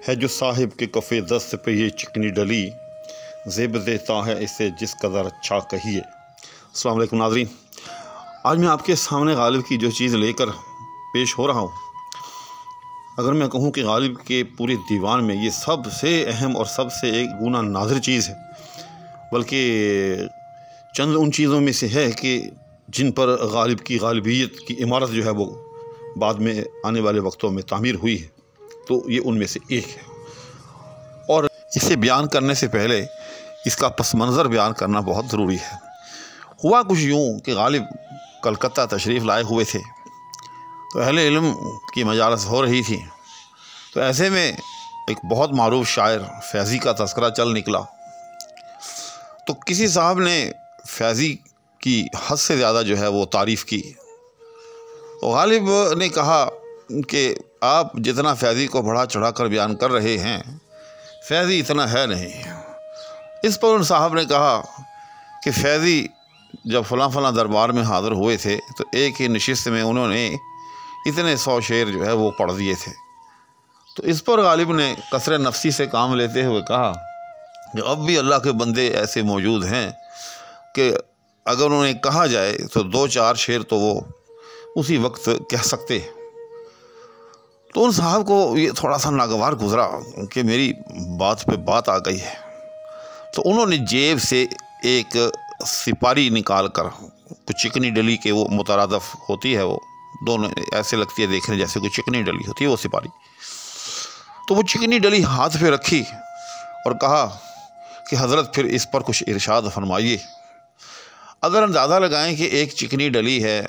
है जो साहिब के कफ़े दस्त पे ये चिकनी डली, ज़ेब देता है इसे जिस कदर अच्छा कहिए। अस्सलाम वालेकुम नाज़रीन, आज मैं आपके सामने गालिब की जो चीज़ लेकर पेश हो रहा हूँ, अगर मैं कहूँ कि गालिब के पूरे दीवान में ये सबसे अहम और सबसे एक गुना नाज़िर चीज़ है, बल्कि चंद उन चीज़ों में से है कि जिन पर गालिब की गालिबियत की इमारत जो है वो बाद में आने वाले वक्तों में तामीर हुई है, तो ये उनमें से एक है। और इसे बयान करने से पहले इसका पस मंज़र बयान करना बहुत ज़रूरी है। हुआ कुछ यूँ कि गालिब कलकत्ता तशरीफ़ लाए हुए थे, तो अहले इल्म की मजालस हो रही थी, तो ऐसे में एक बहुत मारूफ शायर फैज़ी का तज़किरा चल निकला। तो किसी साहब ने फैज़ी की हद से ज़्यादा जो है वो तारीफ़ की। तो गालिब ने कहा कि आप जितना फैज़ी को बढ़ा चढ़ा कर बयान कर रहे हैं, फैज़ी इतना है नहीं। इस पर उन साहब ने कहा कि फैज़ी जब फ़लाँ फ़लाँ दरबार में हाज़िर हुए थे, तो एक ही नशिस्त में उन्होंने इतने 100 शेर जो है वो पढ़ दिए थे। तो इस पर गालिब ने कसर नफसी से काम लेते हुए कहा कि अब भी अल्लाह के बंदे ऐसे मौजूद हैं कि अगर उन्हें कहा जाए तो 2-4 शेर तो वो उसी वक्त कह सकते। तो उन साहब को ये थोड़ा सा नागवार गुज़रा कि मेरी बात पे बात आ गई है। तो उन्होंने जेब से एक सिपारी निकाल कर, कुछ चिकनी डली के वो मुतरादफ होती है, वो दोनों ऐसे लगती है देखने जैसे कोई चिकनी डली होती है वो सिपारी, तो वो चिकनी डली हाथ पे रखी और कहा कि हज़रत फिर इस पर कुछ इरशाद फरमाइए। अगर अंदाज़ा लगाएं कि एक चिकनी डली है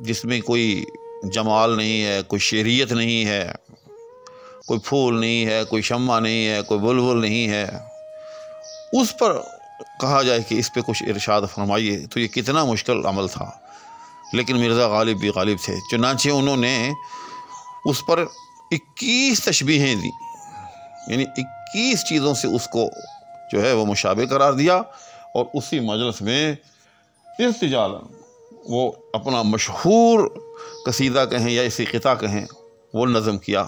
जिसमें कोई जमाल नहीं है, कोई शेरियत नहीं है, कोई फूल नहीं है, कोई शम्मा नहीं है, कोई बुलबुल नहीं है, उस पर कहा जाए कि इस पे कुछ इरशाद फरमाइए, तो ये कितना मुश्किल अमल था। लेकिन मिर्ज़ा गालिब भी गालिब थे, चुनांचे उन्होंने उस पर 21 तशबीहें दी, यानी 21 चीज़ों से उसको जो है वो मुशाबे करार दिया, और उसी मजलिस में इर्तिजालन वो अपना मशहूर कसीदा कहें या इसी क़िता कहें वो नज़म किया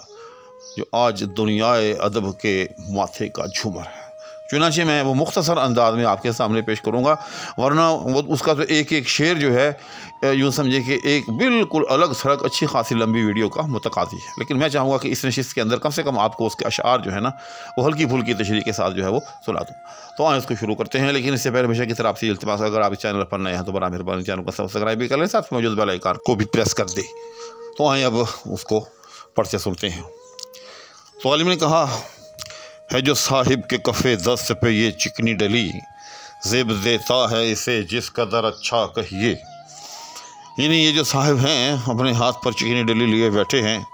जो आज दुनियाए अदब के माथे का झूमर है। चुनांचे मैं वो मुख्तसर अंदाज में आपके सामने पेश करूँगा, वरना वो उसका तो एक एक शेर जो है यूँ समझे कि एक बिल्कुल अलग सड़क अच्छी खासी लंबी वीडियो का मुतकादी है। लेकिन मैं चाहूँगा कि इस नशिस्त के अंदर कम से कम आपको उसके अशार जो है ना वो हल्की फुल्की तशरीह के साथ जो है वो सुना दूँ। तो आए इसको शुरू करते हैं, लेकिन इससे पहले हमेशा की तरह आपसे इल्तिमास, अगर आप इस चैनल पर नए हैं तो बड़ा मेहरबानी चैनल को सब्सक्राइब भी कर लें, साथ में मौजूद बेल आइकन को भी प्रेस कर दे। तो आए अब उसको पढ़ते सुनते हैं। तो गालिब ने कहा, है जो साहिब के कफ़े दस्त पे ये चिकनी डली, ज़ेब देता है इसे जिस कदर अच्छा कहिए। यानी ये जो साहिब हैं अपने हाथ पर चिकनी डली लिए बैठे हैं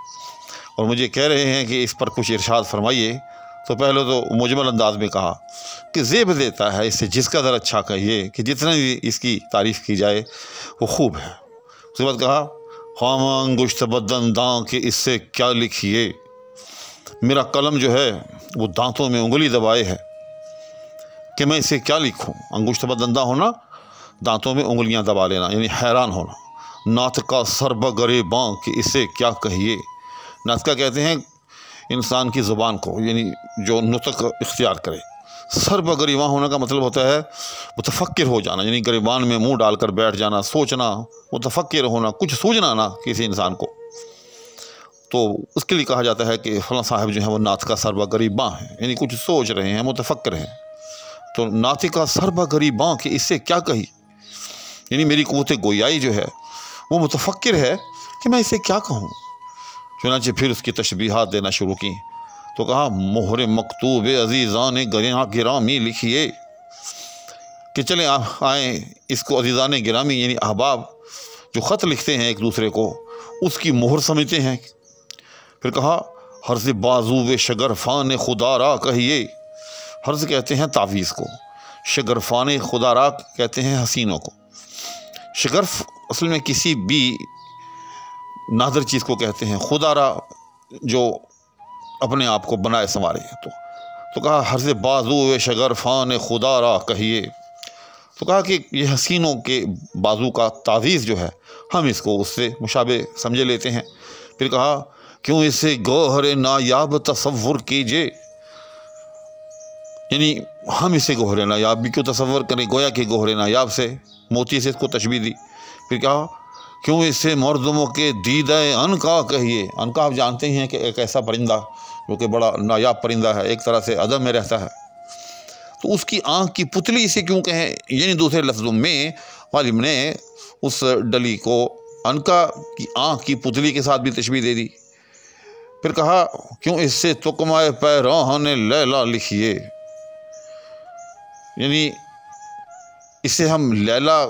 और मुझे कह रहे हैं कि इस पर कुछ इरशाद फरमाइए। तो पहले तो मुजमल अंदाज में कहा कि ज़ेब देता है इसे जिस कदर अच्छा कहिए, कि जितना भी इसकी तारीफ़ की जाए वो खूब है। उसके बाद कहा, खामा अंगुश्त बदन दां कि इससे क्या लिखिए, मेरा कलम जो है वो दांतों में उंगली दबाए है कि मैं इसे क्या लिखूं। अंगुश्त बदंदा होना, दांतों में उंगलियां दबा लेना, यानी हैरान होना। नात का सरब गरेबां कि इसे क्या कहिए। नात का कहते हैं इंसान की ज़ुबान को, यानी जो नुतक इख्तियार करे। सरब गरेबां होने का मतलब होता है मुतफक्किर हो जाना, यानी गरेबान में मुँह डालकर बैठ जाना, सोचना, मुतफक्किर होना, कुछ सूझना ना किसी इंसान को। तो उसके लिए कहा जाता है कि फलां साहब जो है वो नात का सरबा गरीबां हैं, यानी कुछ सोच रहे हैं, मुतफक्कर हैं। तो नात का सरबा गरीबां कि इससे क्या कही, यानी मेरी क़ुव्वत गोयाई जो है वो मुतफक्किर है कि मैं इसे क्या कहूँ। चुनांचे फिर उसकी तशबीहात देना शुरू की। तो कहा, मोहर मकतूब अजीज़ान गिरामी लिखिए, कि चले आए इसको अजीज़ान गिरामी यानी अहबाब जो ख़त लिखते हैं एक दूसरे को, उसकी मोहर समझते हैं। फिर कहा, हर्ज़ बाजू शगरफ़ान खुदारा कहिए। हर्ज़ कहते हैं तावीज़ को, शगरफ़ान खुदारा कहते हैं हसीनों को। शगरफ़ असल में किसी भी नादर चीज़ को कहते हैं, खुदारा जो अपने आप को बनाए संवारे। तो कहा, हर्ज़ बाजू शगरफ़ान खुदारा कहिए। तो कहा कि ये हसीनों के बाजू का तावीज़ जो है हम इसको उससे मुशाबे समझे लेते हैं। फिर कहा क्यों इसे गौहर नायाब तसव्वुर कीजिए, यानी हम इसे गौहर नायाब भी क्यों तसव्वुर करें, गोया कि गौहर नायाब से मोती से इसको तशबीह दी। फिर क्या, क्यों इसे मर्दमों के दीदाए अनका कहिए। अनका आप जानते हैं कि एक ऐसा परिंदा जो कि बड़ा नायाब परिंदा है, एक तरह से अदब में रहता है, तो उसकी आँख की पुतली इसे क्यों कहें। यानी दूसरे लफ्ज़ों में गालिब ने उस डली को अनका की आँख की पुतली के साथ भी तशबीह दे दी। फिर कहा, क्यों इससे तुकमाए पैराहन लैला लिखिए, यानी इससे हम लैला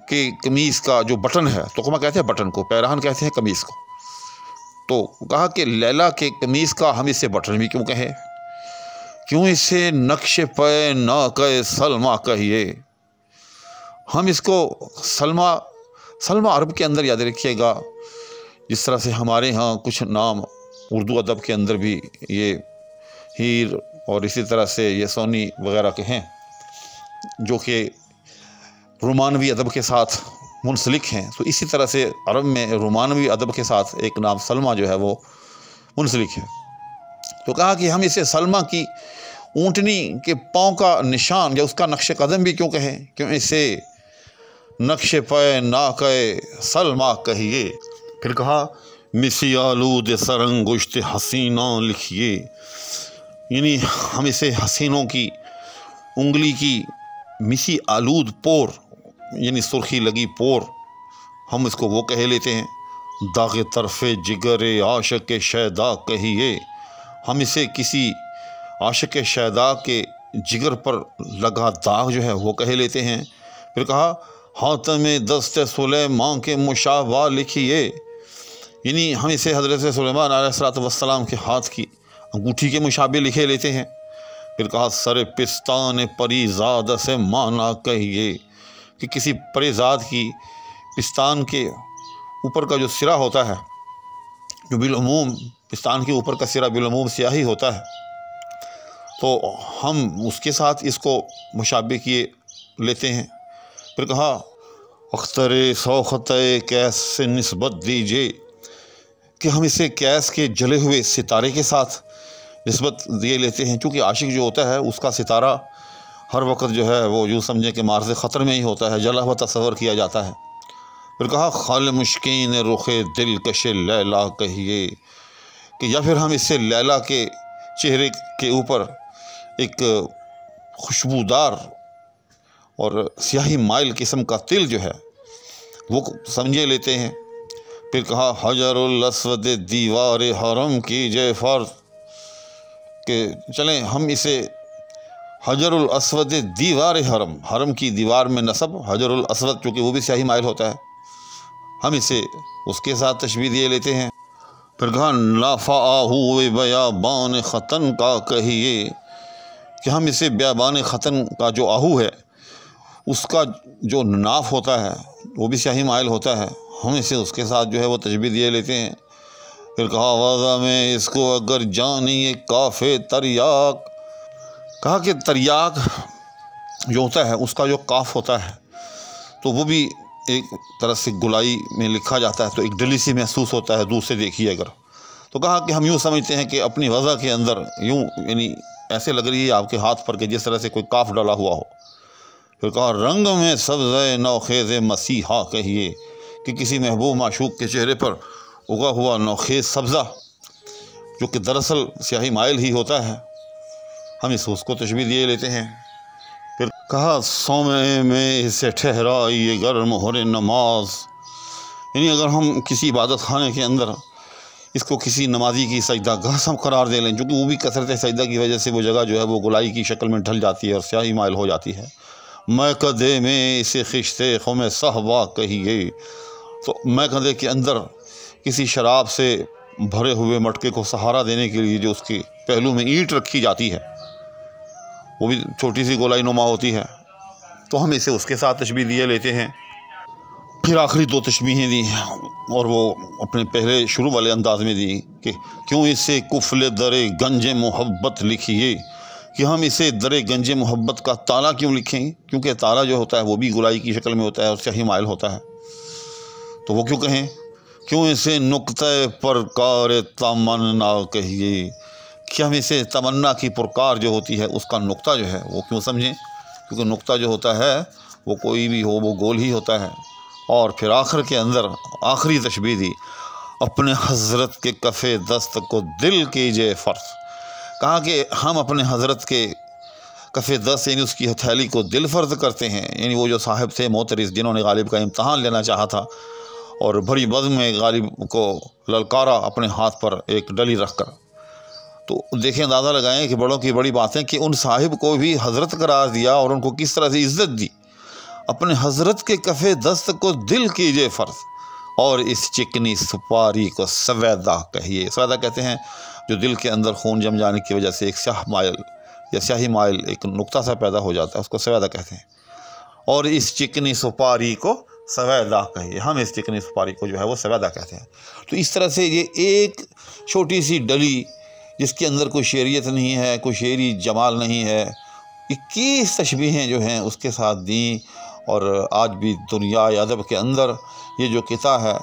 के कमीज़ का जो बटन है, तुकमा कहते हैं बटन को, पैराहन कहते हैं कमीज़ को, तो कहा कि लैला के कमीज़ का हम इससे बटन भी क्यों कहें। क्यों इसे नक्श पे ना कहे सलमा कहिए, हम इसको सलमा, सलमा अरब के अंदर याद रखिएगा, जिस तरह से हमारे यहाँ कुछ नाम उर्दू अदब के अंदर भी ये हीर और इसी तरह से ये सोनी वगैरह के हैं जो कि रोमानवी अदब के साथ मुंसलिक हैं, तो इसी तरह से अरब में रोमानवी अदब के साथ एक नाम सलमा जो है वो मुंसलिक है। तो कहा कि हम इसे सलमा की ऊँटनी के पाँव का निशान या उसका नक्श कदम भी क्यों कहें, क्यों इसे नक्श पे ना कहे सलमा कहिए। फिर कहा, मिसी आलूद सरंगुश्त हसीना लिखिए, यानी हम इसे हसीनों की उंगली की मिसी आलूद पोर, यानी सुर्खी लगी पोर, हम इसको वो कह लेते हैं। दागे तरफ़े जिगर आशिक़ शैदा कहिए, हम इसे किसी आशिक़ शैदा के जिगर पर लगा दाग जो है वो कह लेते हैं। फिर कहा, हातमे दस्त सुलेमान के मुशाबा लिखिए, यानी हम इसे हज़रत सुलेमान अलैहिस्सलाम के हाथ की अंगूठी के मुशाबे लिखे लेते हैं। फिर कहा, सर पिस्तान परीज़ाद से माना कहिए, कि किसी परेज़ाद की पिस्तान के ऊपर का जो सिरा होता है, जो बिलअमूम पिस्तान के ऊपर का सिरा बिलअमूम स्याही होता है, तो हम उसके साथ इसको मुशाबे किए लेते हैं। फिर कहा, अख्तर सौखत कैस से निस्बत दीजिए, कि हम इसे कैस के जले हुए सितारे के साथ निस्बत दिए लेते हैं, क्योंकि आशिक जो होता है उसका सितारा हर वक्त जो है वो यूँ समझें कि मार से ख़तर में ही होता है, जला हुआ तस्वर किया जाता है। फिर कहा, खाल मुश्किन रुखे दिल कशे लैला कहिए, कि या फिर हम इससे लैला के चेहरे के ऊपर एक खुशबूदार और स्याही माइल किस्म का तिल जो है वो समझे लेते हैं। फिर कहा, हजरुल अस्वद दीवार हरम की जय फ़र्ज, के चलें हम इसे हजरुल अस्वद दीवार हरम, हरम की दीवार में नसब हजरुल अस्वद, चूँकि वो भी स्याही माइल होता है, हम इसे उसके साथ तशबीह दिए लेते हैं। फिर कहा, नाफ़ाहू बयाबान ख़तन का कहिए, कि हम इसे बयाबान ख़तन का जो आहू है उसका जो नाफ होता है वो भी स्याही माइल होता है, हम इसे उसके साथ जो है वो तशबीह दिए लेते हैं। फिर कहा, वाज़ा में इसको अगर जानिए काफ़े तरियाक, कहा कि तरियाक जो होता है उसका जो काफ होता है तो वो भी एक तरह से गुलाई में लिखा जाता है, तो एक डली सी महसूस होता है दूर से देखिए अगर। तो कहा कि हम यूँ समझते हैं कि अपनी वज़ा के अंदर यूँ, यानी ऐसे लग रही है आपके हाथ पर कि जिस तरह से कोई काफ डाला हुआ हो। फिर कहा, रंग में सब्ज़ नौखेज़ मसीहा कहिए, कि किसी महबूब माशूक के चेहरे पर उगा हुआ नौखेज़ सब्ज़ा जो कि दरअसल स्याही माइल ही होता है, हम उसको तशबीह दिए लेते हैं। फिर कहा, सोमे में इसे ठहराइए गर्म हो नमाज, यानी अगर हम किसी इबादत खाने के अंदर इसको किसी नमाजी की सजदा गाह हम करार दे लें, क्योंकि वो भी कसरत सजदा की वजह से वो जगह जो है वो गुलाई की शक्ल में ढल जाती है और स्याही माइल हो जाती है। मैं कदे में इसे खिश्ते ख़ुम सहबा कहिए, तो मैं कदे के अंदर किसी शराब से भरे हुए मटके को सहारा देने के लिए जो उसके पहलू में ईंट रखी जाती है वो भी छोटी सी गोलाई नुमा होती है, तो हम इसे उसके साथ तशबीह दिए लेते हैं। फिर आखिरी दो तशबीहें दी और वो अपने पहले शुरू वाले अंदाज में दी कि क्यों इसे कुफल दरे गंज मोहब्बत लिखिए, कि हम इसे दरे गंज मोहब्बत का ताला क्यों लिखें, क्योंकि ताला जो होता है वो भी गुलाई की शक्ल में होता है और स्याही माइल होता है, तो वो क्यों कहें। क्यों इसे नुक्ते परकार तमन्ना कहिए, कि हम इसे तमन्ना की पुरकार जो होती है उसका नुक्ता जो है वो क्यों समझें, क्योंकि नुक्ता जो होता है वो कोई भी हो वो गोल ही होता है। और फिर आखिर के अंदर आखिरी तशबीह दी, अपने हज़रत के कफ़े दस्त को दिल कीजिए फ़र्ज़। कहा कि हम अपने हज़रत के कफ़े दस्त यानी उसकी हथेली को दिल फ़र्ज़ करते हैं, यानी वो जो साहिब थे मोतरिस जिन्होंने गालिब का इम्तहान लेना चाहा था और बड़ी बज़्म में गालिब को ललकारा अपने हाथ पर एक डली रख कर। तो देखिए, अंदाज़ा लगाएं कि बड़ों की बड़ी बात है कि उन साहिब को भी हज़रत करार दिया और उनको किस तरह से इज़्ज़त दी। अपने हज़रत के कफ़े दस्त को दिल कीजिए फ़र्ज़ और इस चिकनी सुपारी को सवैदा कहिए। सवैदा कहते हैं जो दिल के अंदर खून जम जाने की वजह से एक स्याह माइल या स्याही माइल एक नुक्ता सा पैदा हो जाता है, उसको सवैदा कहते हैं। और इस चिकनी सुपारी को सवैदा कहिए, हम इस चिकनी सुपारी को जो है वो सवैदा कहते हैं। तो इस तरह से ये एक छोटी सी डली जिसके अंदर कोई शेरियत नहीं है, कोई शेरी जमाल नहीं है, 21 तशबीहें जो हैं उसके साथ दी। और आज भी दुनिया अदब के अंदर ये जो किता है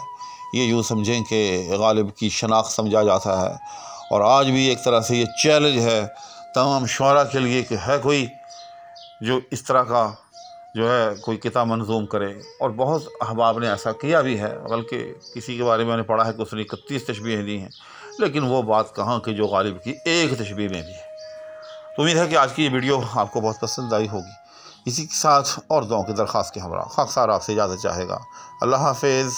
ये यूँ समझें कि गालिब की शनाख्त समझा जाता है। और आज भी एक तरह से ये चैलेंज है तमाम शुअरा के लिए कि है कोई जो इस तरह का जो है कोई किताब मंजूम करे। और बहुत अहबाब ने ऐसा किया भी है, बल्कि किसी के बारे में मैंने पढ़ा है कि उसने 31 तशबीहें दी हैं, लेकिन वो बात कहाँ कि जो गालिब की एक तशबीह में भी है। तो उम्मीद है कि आज की ये वीडियो आपको बहुत पसंद आई होगी। इसी के साथ और दुआओं की दरख्वास्त के हमरा खाकसार आपसे इजाज़त चाहेगा। अल्लाह हाफ़िज़।